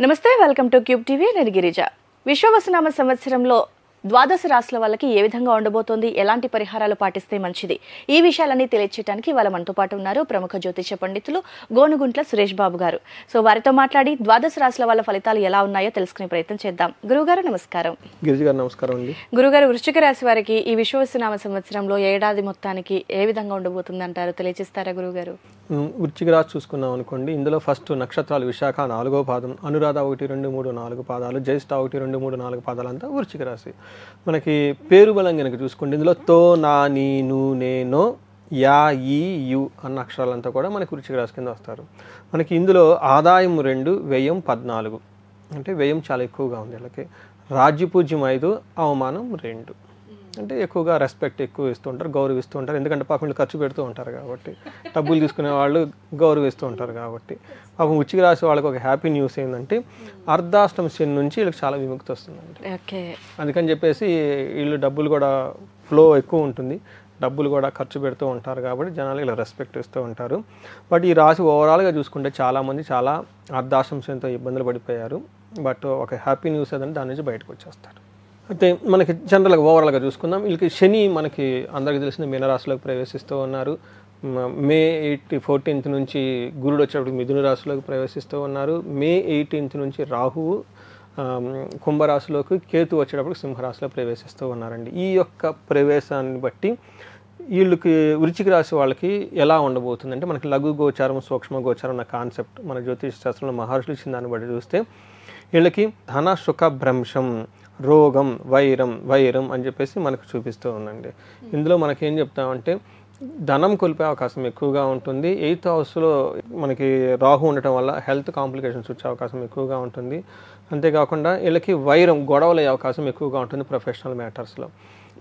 నమస్తే, welcome to cube TV. నేను గిరిజ. విశ్వవసునామ సంవత్సరంలో ద్వాదశ రాశుల వాళ్ళకి ఏ విధంగా ఉండబోతోంది, ఎలాంటి పరిహారాలు పాటిస్తే మంచిది, ఈ విషయాలన్నీ తెలియచేయడానికి వాళ్ళ మనతో పాటు ఉన్నారు ప్రముఖ జ్యోతిష పండితులు గోనుగుంట్ల సురేష్ బాబు గారు. సో వారితో మాట్లాడి ద్వాదశ రాశుల వాళ్ళ ఫలితాలు ఎలా ఉన్నాయో తెలుసుకునే ప్రయత్నం చేద్దాం. గురువుగారు నమస్కారం. గిరిజ గారు నమస్కారం అండి. గురుగారు, వృశ్చిక రాశి వారికి ఈ విశ్వవసునామ సంవత్సరంలో ఏడాది మొత్తానికి ఏ విధంగా ఉండబోతుంది అంటారు, తెలియచేస్తారా గురువుగారు? వృశ్చిక రాశి చూసుకున్నాం అనుకోండి, ఇందులో ఫస్ట్ నక్షత్రాలు విశాఖ 4వ పాదం, అనురాధ 1, 2, 3, 4 పాదాలు, జ్యేష్ఠ 1, 2, 3, 4 పాదాలు అంతా వృశ్చిక రాశి. మనకి పేరు బలం కనుక చూసుకోండి, ఇందులో తో, నా, నీ, ను, నేనో, యా, ఈ, యు అన్న అక్షరాలంతా కూడా మనకి వృశ్చిక రాశి కింద వస్తారు. మనకి ఇందులో ఆదాయం 2, వ్యయం 14, అంటే వ్యయం చాలా ఎక్కువగా ఉంది. వీళ్ళకి రాజ్యపూజ్యం 5, అవమానం 2, అంటే ఎక్కువగా రెస్పెక్ట్ ఎక్కువ ఇస్తూ ఉంటారు, గౌరవిస్తూ ఉంటారు. ఎందుకంటే పాపం వీళ్ళు ఖర్చు పెడుతూ ఉంటారు కాబట్టి, డబ్బులు తీసుకునే వాళ్ళు గౌరవిస్తూ ఉంటారు కాబట్టి. పాపం వృశ్చిక రాశి వాళ్ళకి ఒక హ్యాపీ న్యూస్ ఏంటంటే అర్ధాష్టమ శని నుంచి వీళ్ళకి చాలా విముక్తి వస్తుందండి. అందుకని చెప్పేసి వీళ్ళు డబ్బులు కూడా ఫ్లో ఎక్కువ ఉంటుంది, డబ్బులు కూడా ఖర్చు పెడుతూ ఉంటారు కాబట్టి జనాలు ఇలా రెస్పెక్ట్ ఇస్తూ ఉంటారు. బట్ ఈ రాశి ఓవరాల్గా చూసుకుంటే చాలామంది చాలా అర్ధాష్టమ శనితో ఇబ్బందులు పడిపోయారు. బట్ ఒక హ్యాపీ న్యూస్ ఏదంటే దాని నుంచి బయటకు వచ్చేస్తారు. అయితే మనకి జనరల్గా ఓవరాల్గా చూసుకుందాం, వీళ్ళకి శని మనకి అందరికీ తెలిసిన మీనరాశిలోకి ప్రవేశిస్తూ ఉన్నారు. మే 14th నుంచి గురుడు వచ్చేటప్పుడు మిథున రాశిలోకి ప్రవేశిస్తూ ఉన్నారు. మే 18th నుంచి రాహువు కుంభరాశిలోకి, కేతు వచ్చేటప్పుడు సింహరాశిలో ప్రవేశిస్తూ ఉన్నారండి. ఈ యొక్క ప్రవేశాన్ని బట్టి వీళ్ళకి వృశ్చిక రాశి వాళ్ళకి ఎలా ఉండబోతుంది అంటే, మనకి లఘు గోచారం, సూక్ష్మ గోచారం అన్న కాన్సెప్ట్ మన జ్యోతిష శాస్త్రంలో మహర్షులు ఇచ్చిన దాన్ని బట్టి చూస్తే వీళ్ళకి ధన సుఖ భ్రంశం, రోగం, వైరం అని చెప్పేసి మనకు చూపిస్తూ ఉందండి. ఇందులో మనకి ఏం చెప్తామంటే ధనం కోల్పోయే అవకాశం ఎక్కువగా ఉంటుంది. 8th హౌస్లో మనకి రాహు ఉండటం వల్ల హెల్త్ కాంప్లికేషన్స్ వచ్చే అవకాశం ఎక్కువగా ఉంటుంది. అంతేకాకుండా వీళ్ళకి గొడవలు అయ్యే అవకాశం ఎక్కువగా ఉంటుంది ప్రొఫెషనల్ మ్యాటర్స్లో.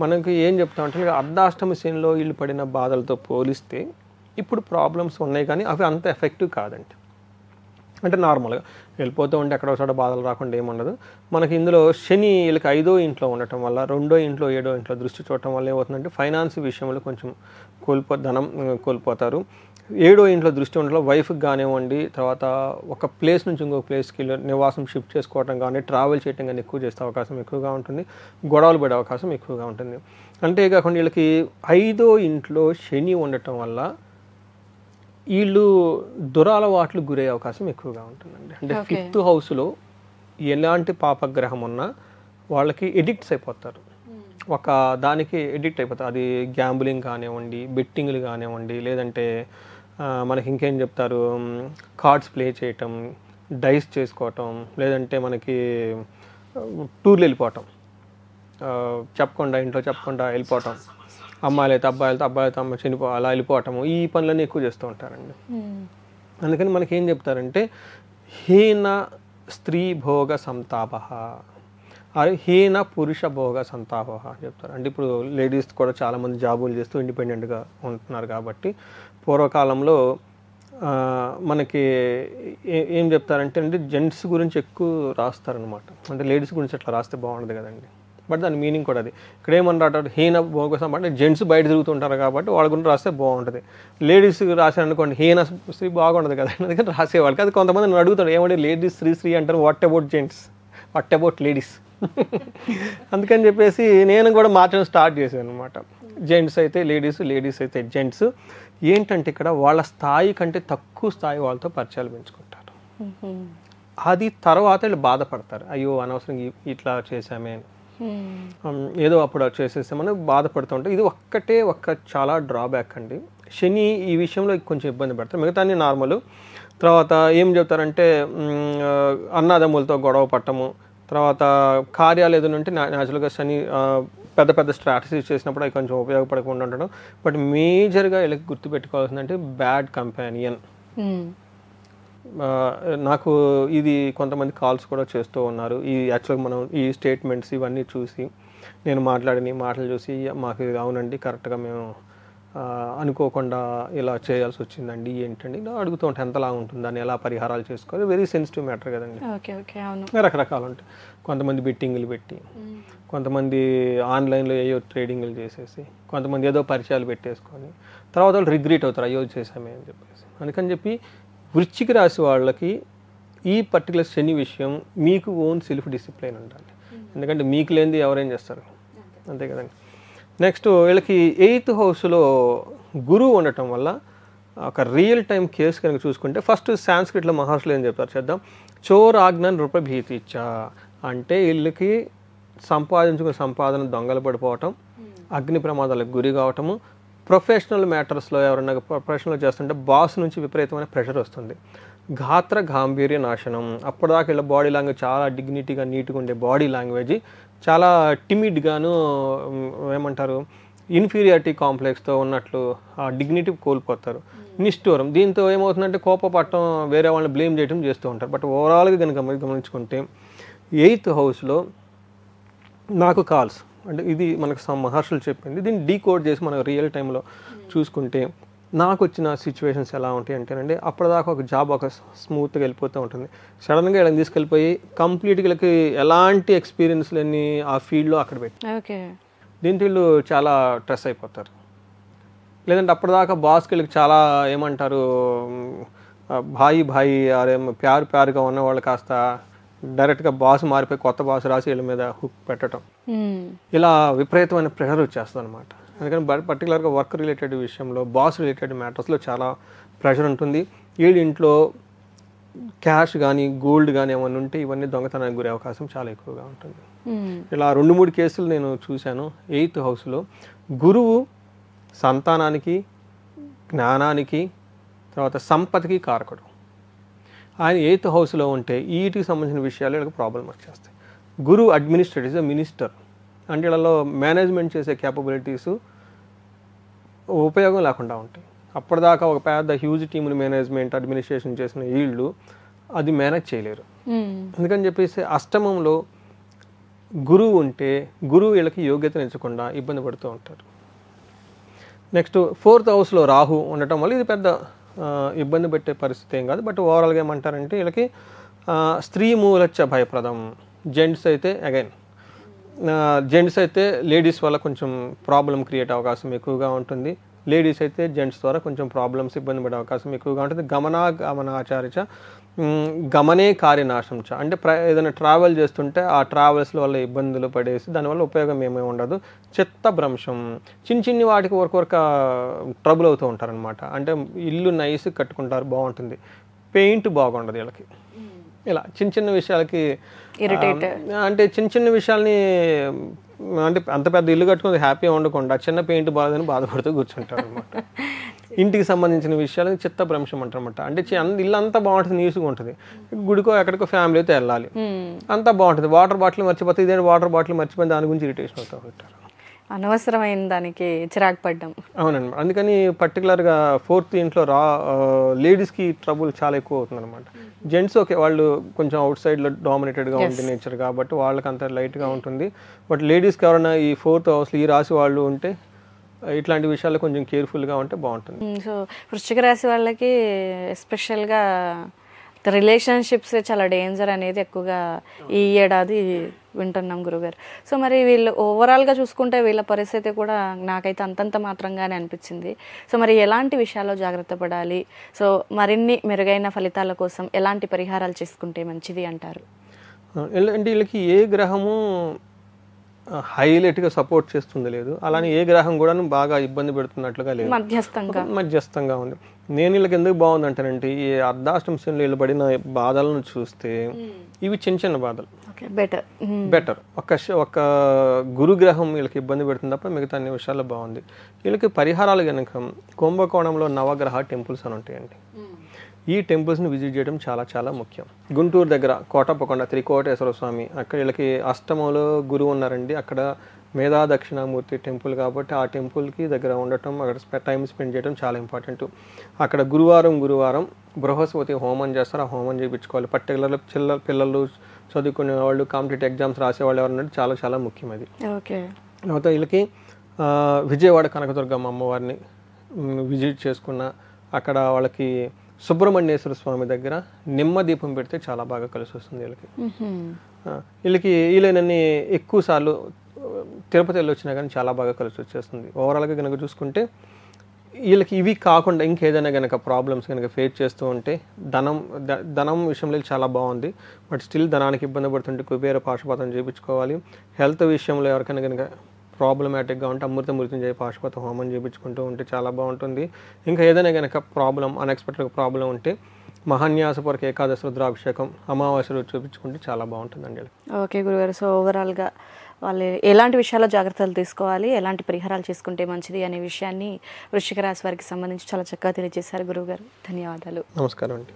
మనకి ఏం చెప్తామంటే అర్ధాష్టమ శనిలో వీళ్ళు పడిన బాధలతో పోలిస్తే ఇప్పుడు ప్రాబ్లమ్స్ ఉన్నాయి, కానీ అవి అంత ఎఫెక్టివ్ కాదండి. అంటే నార్మల్గా వెళ్ళిపోతూ ఉంటే ఎక్కడో చోట బాధలు రాకుండా ఏముండదు. మనకి ఇందులో శని వీళ్ళకి 5వ ఇంట్లో ఉండటం వల్ల, 2వ ఇంట్లో 7వ ఇంట్లో దృష్టి చూడటం వల్ల ఏమవుతుందంటే ఫైనాన్స్ విషయంలో కొంచెం ధనం కోల్పోతారు. 7వ ఇంట్లో దృష్టి ఉండటంలో వైఫ్కి కానివ్వండి, తర్వాత ఒక ప్లేస్ నుంచి ఇంకొక ప్లేస్కి నివాసం షిఫ్ట్ చేసుకోవడం కానీ, ట్రావెల్ చేయడం కానీ ఎక్కువ చేసే అవకాశం ఎక్కువగా ఉంటుంది. గొడవలు పడే అవకాశం ఎక్కువగా ఉంటుంది. అంతేకాకుండా వీళ్ళకి 5వ ఇంట్లో శని ఉండటం వల్ల వీళ్ళు దురలవాట్లు గురయ్యే అవకాశం ఎక్కువగా ఉంటుందండి. అంటే 5th హౌస్లో ఎలాంటి పాపగ్రహం ఉన్నా వాళ్ళకి ఎడిక్ట్స్ అయిపోతారు, ఒక దానికి ఎడిక్ట్ అయిపోతారు. అది గ్యాంబ్లింగ్ కానివ్వండి, బెట్టింగ్లు కానివ్వండి, లేదంటే మనకి ఇంకేం చెప్తారు, కార్డ్స్ ప్లే చేయటం, డైస్ చేసుకోవటం, లేదంటే మనకి టూర్లు వెళ్ళిపోవటం, ఇంట్లో చెప్పకుండా వెళ్ళిపోవటం, అమ్మాయిలైతే అబ్బాయిలతో అలా వెళ్ళిపోవటము, ఈ పనులన్నీ ఎక్కువ చేస్తూ ఉంటారండి. అందుకని మనకి ఏం చెప్తారంటే హీన స్త్రీ భోగ సంతాప, హీన పురుష భోగ సంతాప అని చెప్తారు. అంటే ఇప్పుడు లేడీస్ కూడా చాలామంది జాబులు చేస్తూ ఇండిపెండెంట్గా ఉంటున్నారు కాబట్టి పూర్వకాలంలో మనకి ఏం చెప్తారంటే జెంట్స్ గురించి ఎక్కువ రాస్తారనమాట. అంటే లేడీస్ గురించి అట్లా రాస్తే బాగుండదు కదండి. బట్ దాని మీనింగ్ కూడా అది. ఇక్కడ ఏమన్నారు, హీన భోగసం అంటే జెంట్స్ బయట తిరుగుతుంటారు కాబట్టి వాళ్ళ గురించి రాస్తే బాగుంటుంది. లేడీస్ రాశారనుకోండి హీన స్త్రీ బాగుండదు కదా, అందుకని రాసేవాళ్ళకి. అది కొంతమంది నన్ను అడుగుతాడు, ఏమంటే లేడీస్ శ్రీ అంటారు, what about gents, what about ladies అందుకని చెప్పేసి నేను కూడా మార్చడం స్టార్ట్ చేశాను అనమాట. జెంట్స్ అయితే లేడీస్, లేడీస్ అయితే జెంట్స్. ఏంటంటే ఇక్కడ వాళ్ళ స్థాయి కంటే తక్కువ స్థాయి వాళ్ళతో పరిచయాలు పెంచుకుంటారు. అది తర్వాత వీళ్ళు బాధపడతారు, అయ్యో అనవసరంగా ఇట్లా చేశామే, ఏదో అప్పుడు చేసేసామని బాధపడుతుంటే. ఇది చాలా డ్రాబ్యాక్ అండి. శని ఈ విషయంలో కొంచెం ఇబ్బంది పెడతారు, మిగతా అన్ని నార్మల్. తర్వాత ఏం చెప్తారంటే అన్నదమ్ములతో గొడవ పట్టము, తర్వాత కార్యాలు ఏదైనా ఉంటే న్యాచురల్గా శని పెద్ద పెద్ద స్ట్రాటజీస్ చేసినప్పుడు అవి కొంచెం ఉపయోగపడకుండా ఉండడం. బట్ మేజర్గా వీళ్ళకి గుర్తుపెట్టుకోవాల్సిందంటే బ్యాడ్ కంపానియన్. నాకు ఇది కొంతమంది కాల్స్ కూడా చేస్తూ ఉన్నారు. ఈ యాక్చువల్గా మనం ఈ స్టేట్మెంట్స్ ఇవన్నీ చూసి నేను మాట్లాడిన మాటలు చూసి మాకు అవునండి కరెక్ట్గా మేము అనుకోకుండా ఇలా చేయాల్సి వచ్చిందండి, ఏంటండి ఇలా అడుగుతూ ఉంటాయి. ఎంతలా ఉంటుంది, దాన్ని ఎలా పరిహారాలు చేసుకోవాలి, వెరీ సెన్సిటివ్ మ్యాటర్ కదండి. రకరకాలు ఉంటాయి. కొంతమంది బెట్టింగ్లు పెట్టి, కొంతమంది ఆన్లైన్లో ఏయో ట్రేడింగ్లు చేసేసి, కొంతమంది ఏదో పరిచయాలు పెట్టేసుకొని తర్వాత వాళ్ళు రిగ్రెట్ అవుతారు, అయ్యో చేసామే అని చెప్పేసి. అందుకని చెప్పి వృశ్చిక రాశి వాళ్ళకి ఈ పర్టికులర్ శని విషయం మీకు ఓన్ సెల్ఫ్ డిసిప్లైన్ ఉండాలి. ఎందుకంటే మీకు లేనిది ఎవరేం చేస్తారు, అంతే కదండి. నెక్స్ట్ వీళ్ళకి 8th హౌస్లో గురువు ఉండటం వల్ల ఒక రియల్ టైం కేసు కనుక చూసుకుంటే ఫస్ట్ సాంస్క్రిట్లో మహర్షులు ఏం చెప్తారు చేద్దాం. చోరాజ్ఞాన్ నృపభీతిచ్చ అంటే వీళ్ళకి సంపాదించుకున్న సంపాదన దొంగలు పడిపోవటం, అగ్ని ప్రమాదాలకు గురి కావటము, ప్రొఫెషనల్ మ్యాటర్స్లో ఎవరైనా ప్రొఫెషనల్ చేస్తుంటే బాస్ నుంచి విపరీతమైన ప్రెషర్ వస్తుంది, గాత్ర గాంభీర్య నాశనం. అప్పటిదాకా వీళ్ళ బాడీ లాంగ్వేజ్ చాలా డిగ్నిటీగా నీట్గా ఉండే బాడీ లాంగ్వేజ్ చాలా టిమిడ్గాను ఏమంటారు ఇన్ఫీరియారిటీ కాంప్లెక్స్తో ఉన్నట్లు ఆ డిగ్నిటీ కోల్పోతారు. నిష్ఠూరం, దీంతో ఏమవుతుందంటే కోపపడటం, వేరే వాళ్ళని బ్లేమ్ చేయడం చేస్తూ ఉంటారు. బట్ ఓవరాల్గా కనుక గమనించుకుంటే 8th హౌస్లో నాకు కాల్స్ అంటే ఇది మనకు మహర్షులు చెప్పింది. దీన్ని డీకోడ్ చేసి మనం రియల్ టైంలో చూసుకుంటే నాకు వచ్చిన సిచ్యువేషన్స్ ఎలా ఉంటాయి అంటేనండి, అప్పటిదాకా ఒక జాబ్ ఒక స్మూత్గా వెళ్ళిపోతూ ఉంటుంది. సడన్గా ఇలా తీసుకెళ్ళిపోయి కంప్లీట్గా వీళ్ళకి ఎలాంటి ఎక్స్పీరియన్స్లన్నీ ఆ ఫీల్డ్లో అక్కడ పెట్టి దీంతో వీళ్ళు చాలా స్ట్రెస్ అయిపోతారు. లేదంటే అప్పటిదాకా బాస్కి వీళ్ళకి చాలా ఏమంటారు భాయి ప్యారుగా ఉన్నవాళ్ళు కాస్త డైరెక్ట్గా బాస్ మారిపోయి కొత్త బాస్ రాసి వీళ్ళ మీద హుక్ పెట్టడం, ఇలా విపరీతమైన ప్రెషర్ వచ్చేస్తుంది అనమాట. అందుకని పర్టికులర్గా వర్క్ రిలేటెడ్ విషయంలో బాస్ రిలేటెడ్ మ్యాటర్స్లో చాలా ప్రెషర్ ఉంటుంది. వీళ్ళ ఇంట్లో క్యాష్ కానీ గోల్డ్ కానీ ఏమైనా ఉంటే ఇవన్నీ దొంగతనానికి గురే అవకాశం చాలా ఎక్కువగా ఉంటుంది. ఇలా 2-3 కేసులు నేను చూశాను. 8th హౌస్లో గురువు సంతానానికి, జ్ఞానానికి, తర్వాత సంపదకి కారకుడు. ఆయన 8th హౌస్లో ఉంటే వీటికి సంబంధించిన విషయాలు వీళ్ళకి ప్రాబ్లం వచ్చేస్తాయి. గురువు అడ్మినిస్ట్రేటివ్ ఇస్ మినిస్టర్ అంటే వీళ్ళలో మేనేజ్మెంట్ చేసే క్యాపబిలిటీస్ ఉపయోగం లేకుండా ఉంటాయి. అప్పటిదాకా ఒక పెద్ద హ్యూజ్ టీమ్ని మేనేజ్మెంట్ అడ్మినిస్ట్రేషన్ చేసిన వీళ్ళు అది మేనేజ్ చేయలేరు. అందుకని చెప్పేసి అష్టమంలో గురువు ఉంటే గురువు వీళ్ళకి యోగ్యతను ఎంచకుండా ఇబ్బంది పడుతూ ఉంటారు. నెక్స్ట్ 4th హౌస్లో రాహు ఉండటం వల్ల ఇది పెద్ద ఇబ్బంది పెట్టే పరిస్థితి ఏం కాదు. బట్ ఓవరాల్గా ఏమంటారంటే వీళ్ళకి స్త్రీ మూలచ్చ భయప్రదం. జెంట్స్ అయితే లేడీస్ వల్ల కొంచెం ప్రాబ్లం క్రియేట్ అవకాశం ఎక్కువగా ఉంటుంది. లేడీస్ అయితే జెంట్స్ ద్వారా కొంచెం ప్రాబ్లమ్స్ ఇబ్బంది పడే అవకాశం ఎక్కువగా ఉంటుంది. గమనాచారిచ గమనే కార్యనాశం చ అంటే ఏదైనా ట్రావెల్ చేస్తుంటే ఆ ట్రావెల్స్ల వల్ల ఇబ్బందులు పడేసి దానివల్ల ఉపయోగం ఏమీ ఉండదు. చిత్తభ్రంశం చిన్ని వాటికి వరకు ట్రబుల్ అవుతూ ఉంటారనమాట. అంటే ఇల్లు నైస్ కట్టుకుంటారు, బాగుంటుంది, పెయింట్ బాగుండదు వీళ్ళకి. ఇలా చిన్న విషయాలకి అంటే చిన్న విషయాల్ని అంటే అంత పెద్ద ఇల్లు కట్టుకుని హ్యాపీగా ఉండకుండా చిన్న పెయింట్ బాగాలని బాధపడుతూ కూర్చుంటారు అనమాట. ఇంటికి సంబంధించిన విషయాలు చిత్తభ్రంశం అంటారనమాట. అంటే ఇల్లు అంతా బాగుంటుంది, నీసుగా ఉంటుంది, గుడికో ఎక్కడికో ఫ్యామిలీతో వెళ్ళాలి, అంతా బాగుంటుంది, వాటర్ బాటిల్ మర్చిపోతే ఇదే వాటర్ బాటిల్ మర్చిపోయి దాని గురించి ఇరిటేషన్ అవుతూ ఉంటారు, అనవసరమైన దానికి చిరాకు పడ్డం. అవునండి. అందుకని పర్టికులర్గా 4th ఇంట్లో లేడీస్కి ట్రబుల్ చాలా ఎక్కువ అవుతుంది అనమాట. జెంట్స్ ఓకే, వాళ్ళు కొంచెం అవుట్ సైడ్లో డామినేటెడ్గా ఉంది నేచర్ కాబట్టి వాళ్ళకి అంత లైట్గా ఉంటుంది. బట్ లేడీస్కి ఎవరైనా ఈ 4th హౌస్లో ఈ రాశి వాళ్ళు ఉంటే ఇట్లాంటి విషయాల్లో కొంచెం కేర్ఫుల్గా ఉంటే బాగుంటుంది. సో వృశ్చిక రాశి వాళ్ళకి ఎస్పెషల్గా రిలేషన్షిప్స్ చాలా డేంజర్ అనేది ఎక్కువగా ఈ ఏడాది వింటున్నాం గురుగారు. సో మరి వీళ్ళు ఓవరాల్గా చూసుకుంటే వీళ్ళ పరిస్థితి కూడా నాకైతే అంతంత మాత్రంగానే అనిపించింది. సో మరి ఎలాంటి విషయాల్లో జాగ్రత్త పడాలి, సో మరిన్ని మెరుగైన ఫలితాల కోసం ఎలాంటి పరిహారాలు చేసుకుంటే మంచిది అంటారు? అంటే వీళ్ళకి ఏ గ్రహము హైలైట్గా సపోర్ట్ చేస్తుంది లేదు, అలానే ఏ గ్రహం కూడా బాగా ఇబ్బంది పెడుతున్నట్లుగా లేదు, మధ్యస్థంగా ఉంది. నేను వీళ్ళకి ఎందుకు బాగుందంటానంటే ఈ అర్ధాష్టమ శనిలో వీళ్ళు పడిన బాధలను చూస్తే ఇవి చిన్న బాధలు, బెటర్. ఒక గురుగ్రహం వీళ్ళకి ఇబ్బంది పెడుతుంది తప్ప మిగతా అన్ని విషయాల్లో బాగుంది. వీళ్ళకి పరిహారాలు కనుక కుంభకోణంలో నవగ్రహ టెంపుల్స్ అని ఉంటాయండి. ఈ టెంపుల్స్ని విజిట్ చేయడం చాలా చాలా ముఖ్యం. గుంటూరు దగ్గర కోటప్పకొండ త్రికోటేశ్వర స్వామి, అక్కడ వీళ్ళకి అష్టమంలో గురువు ఉన్నారండి. అక్కడ మేధా దక్షిణామూర్తి టెంపుల్ కాబట్టి ఆ టెంపుల్కి దగ్గర ఉండటం, అక్కడ టైం స్పెండ్ చేయడం చాలా ఇంపార్టెంట్. అక్కడ గురువారం బృహస్పతి హోమం చేస్తారు, ఆ హోమం చేయించుకోవాలి. పర్టికులర్గా పిల్లలు చదువుకునే వాళ్ళు, కాంపిటేటివ్ ఎగ్జామ్స్ రాసేవాళ్ళు ఎవరు చాలా చాలా ముఖ్యం అది. తర్వాత వీళ్ళకి విజయవాడ కనకదుర్గమ్మ అమ్మవారిని విజిట్ చేసుకున్న అక్కడ వాళ్ళకి సుబ్రహ్మణ్యేశ్వర స్వామి దగ్గర నిమ్మ దీపం పెడితే చాలా బాగా కలిసి వస్తుంది వీళ్ళకి. వీళ్ళని ఎక్కువ సార్లు తిరుపతి వెళ్ళి వచ్చినా కానీ చాలా బాగా కలిసి వచ్చేస్తుంది. ఓవరాల్గా కనుక చూసుకుంటే వీళ్ళకి ఇవి కాకుండా ఇంకేదైనా కనుక ప్రాబ్లమ్స్ కనుక ఫేస్ చేస్తూ ఉంటే ధనం విషయంలో చాలా బాగుంది. బట్ స్టిల్ ధనానికి ఇబ్బంది పడుతుంటే కుబేర పాశుపతం చేయించుకోవాలి. హెల్త్ విషయంలో ఎవరికైనా కనుక ప్రాబ్లమాటిక్గా ఉంటే అమృత మృత్యుంజయ పాశుపత హోమం చేయించుకుంటూ ఉంటే చాలా బాగుంటుంది. ఇంకా ఏదైనా కనుక అన్ఎక్స్పెక్టెడ్ ప్రాబ్లం ఉంటే మహాన్యాసపూర్వక ఏకాదశి రుద్రాభిషేకం అమావాస్య రోజు చూపించుకుంటే చాలా బాగుంటుందండి. ఓకే గురుగారు, సో ఓవరాల్గా వాళ్ళు ఎలాంటి విషయాల్లో జాగ్రత్తలు తీసుకోవాలి, ఎలాంటి పరిహారాలు చేసుకుంటే మంచిది అనే విషయాన్ని వృశ్చిక రాశి వారికి సంబంధించి చాలా చక్కగా తెలియజేశారు గురువుగారు. ధన్యవాదాలు. నమస్కారం అండి.